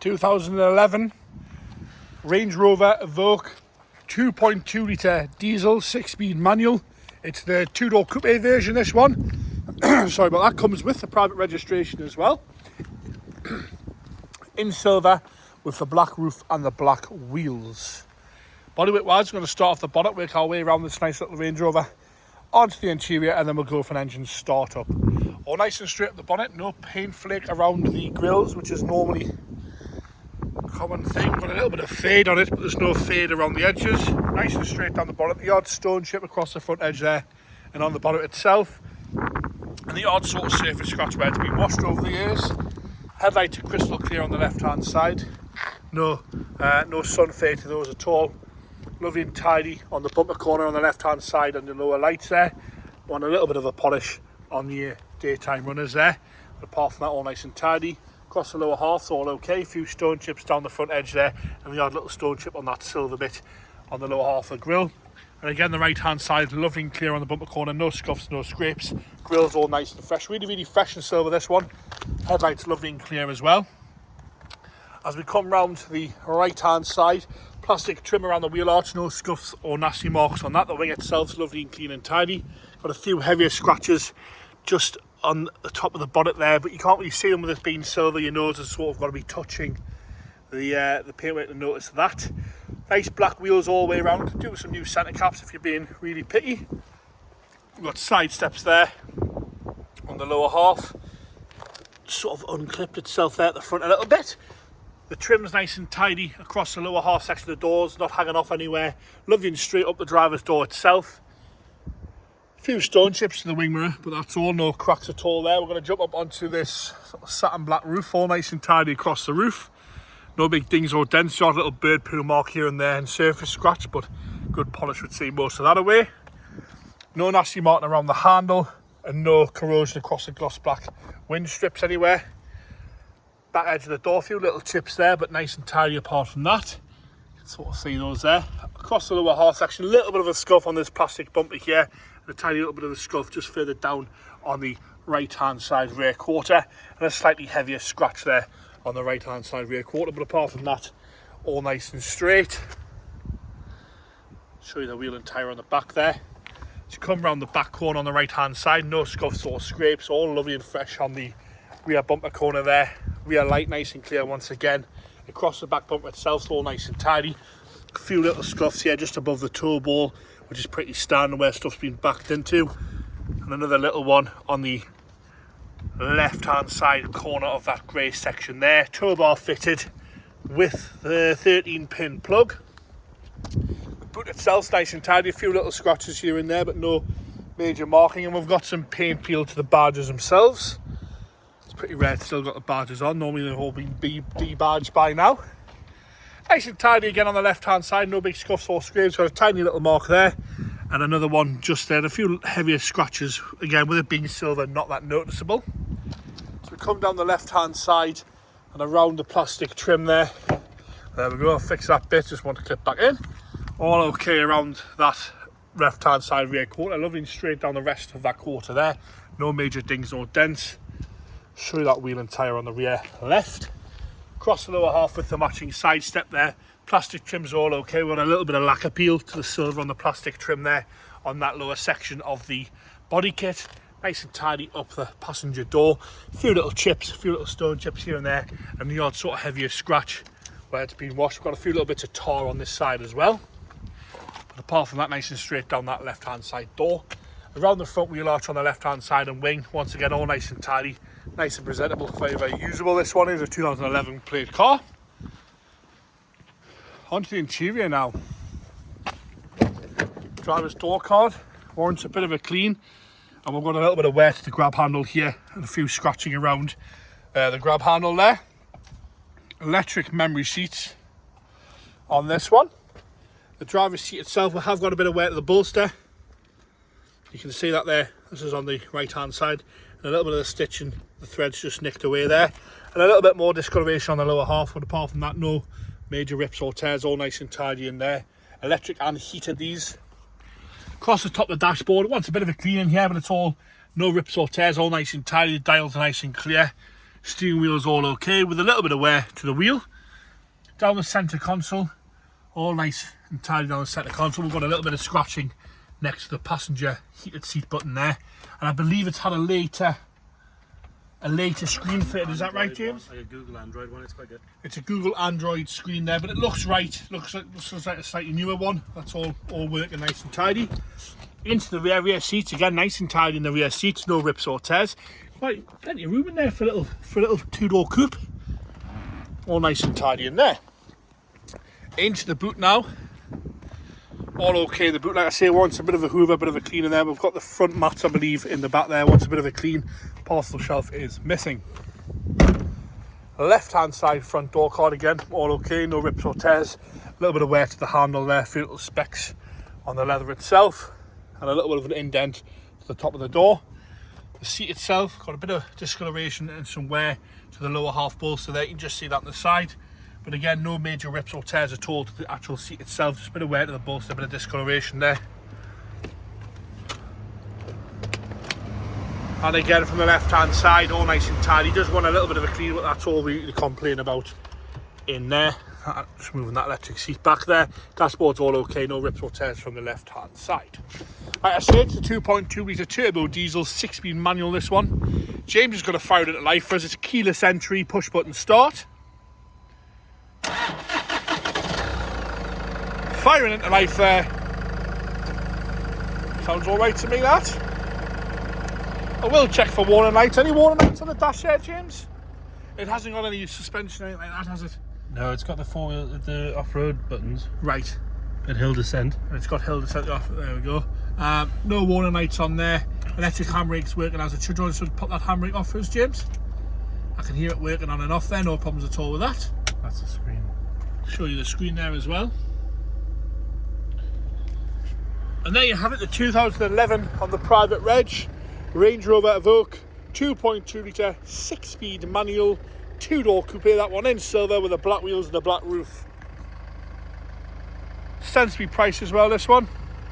2011 Range Rover Evoque 2.2 litre diesel 6-speed manual. It's the two-door coupe version, this one. Sorry about that. Comes with the private registration as well. In silver with the black roof and the black wheels. Bodyweight wise, we're going to start off the bonnet, work our way around this nice little Range Rover onto the interior, and then we'll go for an engine start up. All nice and straight up the bonnet, no paint flake around the grills, which is normally a common thing. Got a little bit of fade on it, but there's no fade around the edges. Nice and straight down the bonnet, the odd stone chip across the front edge there and on the bonnet itself, and the odd sort of surface scratch where it's been washed over the years. Headlights are crystal clear on the left hand side, no sun fade to those at all. Lovely and tidy on the bumper corner on the left hand side and the lower lights there. Want a little bit of a polish on the daytime runners there, but apart from that, all nice and tidy. Across the lower half's all okay. A few stone chips down the front edge there, and the odd little stone chip on that silver bit on the lower half of the grille. And again, the right hand side lovely and clear on the bumper corner, no scuffs, no scrapes. Grille's all nice and fresh, really fresh and silver, this one. Headlights lovely and clear as well. As we come round to the right hand side, plastic trim around the wheel arch, no scuffs or nasty marks on that. The wing itself's lovely and clean and tidy. Got a few heavier scratches just on the top of the bonnet there, but you can't really see them with it being silver. Your nose has sort of got to be touching the paintwork to notice that. Nice black wheels all the way around. Could do with some new centre caps if you're being really picky. We've got side steps there on the lower half. Sort of unclipped itself there at the front a little bit. The trim's nice and tidy across the lower half section of the doors, not hanging off anywhere. Lovely and straight up the driver's door itself. A few stone chips to the wing mirror, but that's all, no cracks at all there. We're going to jump up onto this sort of satin black roof, all nice and tidy across the roof. No big dings or dents, just a little bird poo mark here and there and surface scratch, but good polish would see most of that away. No nasty marking around the handle and no corrosion across the gloss black wind strips anywhere. Back edge of the door, a few little chips there, but nice and tidy apart from that. You can sort of see those there. Across the lower half section, a little bit of a scuff on this plastic bumper here, and a tiny little bit of a scuff just further down on the right hand side rear quarter, and a slightly heavier scratch there on the right hand side rear quarter, but apart from that, all nice and straight. Show you the wheel and tyre on the back there. As you come around the back corner on the right hand side, no scuffs or scrapes, all lovely and fresh on the rear bumper corner there. Rear light nice and clear once again. Across the back bumper itself, all nice and tidy. A few little scuffs here just above the toe ball, which is pretty standard where stuff's been backed into. And another little one on the left hand side corner of that grey section there. Tow bar fitted with the 13-pin plug. The boot itself's nice and tidy. A few little scratches here and there, but no major marking. And we've got some paint peel to the badges themselves. Pretty rare it's still got the badges on. Normally they've all been de-badged by now. Nice and tidy again on the left hand side, no big scuffs or scrapes. Got a tiny little mark there and another one just there. A few heavier scratches, again with it being silver, not that noticeable. So we come down the left hand side and around the plastic trim there. There we go, I'll fix that bit, just want to clip back in. All okay around that left hand side rear quarter, lovely and straight down the rest of that quarter there. No major dings or dents. Show you that wheel and tyre on the rear left. Across the lower half with the matching side step there. Plastic trim's all okay. We've got a little bit of lacquer peel to the silver on the plastic trim there on that lower section of the body kit. Nice and tidy up the passenger door. A few little chips, a few little stone chips here and there, and the odd sort of heavier scratch where it's been washed. We've got a few little bits of tar on this side as well. But apart from that, nice and straight down that left hand side door. Around the front wheel arch on the left hand side and wing, once again all nice and tidy. Nice and presentable, very usable. This one is a 2011 plate car. Onto the interior now. Driver's door card warrants a bit of a clean, and we've got a little bit of wear to the grab handle here and a few scratching around the grab handle there. Electric memory seats on this one. The driver's seat itself will have got a bit of wear to the bolster. You can see that there. This is on the right hand side. And a little bit of the stitching, the threads just nicked away there. And a little bit more discoloration on the lower half, but apart from that, no major rips or tears, all nice and tidy in there. Electric and heated these. Across the top of the dashboard, it wants a bit of a clean in here, but it's all no rips or tears, all nice and tidy. The dials are nice and clear. Steering wheel is all okay with a little bit of wear to the wheel. Down the centre console, all nice and tidy down the centre console. We've got a little bit of scratching next to the passenger heated seat button there, and I believe it's had a later screen fitted. Is that right, James? Like a Google Android one. It's quite good. It's a Google Android screen there, but it looks right. Looks like a slightly newer one. That's all working nice and tidy. Into the rear seats again, nice and tidy in the rear seats. No rips or tears. Quite plenty of room in there for a little two-door coupe. All nice and tidy in there. Into the boot now. All okay. The boot, like I say, wants a bit of a hoover, a bit of a clean in there. We've got the front mats, I believe, in the back there. Wants a bit of a clean. Parcel shelf is missing. Left hand side front door card again, all okay, no rips or tears. A little bit of wear to the handle there, a few little specks on the leather itself, and a little bit of an indent to the top of the door. The seat itself got a bit of discoloration and some wear to the lower half bolster there. You can just see that on the side, but again, no major rips or tears at all to the actual seat itself. Just a bit of wear to the bolster, a bit of discoloration there. And again, from the left-hand side, all nice and tidy. Does want a little bit of a clean, but that's all we complain about in there. Just moving that electric seat back there. Dashboard's all okay, no rips or tears from the left-hand side. Like I said, it's the 2.2 litre turbo diesel, 6-speed manual, this one. James is going to fire it into life for us. It's a keyless entry, push-button start. Firing into life there. Sounds all right to me, that. I will check for warning lights. Any warning lights on the dash there, James? It hasn't got any suspension or anything like that, has it? No, it's got the off-road buttons. Right. And hill descent. And it's got hill descent off. There we go. No warning lights on there. Electric handbrake's working as it should. Do you want to pop that handbrake off for us, James? I can hear it working on and off there. No problems at all with that. That's the screen. Show you the screen there as well. And there you have it, the 2011 on the private reg. Range Rover Evoque, 2.2 litre, 6-speed manual, 2-door coupe, that one in silver with the black wheels and the black roof. Sensible price as well, this one.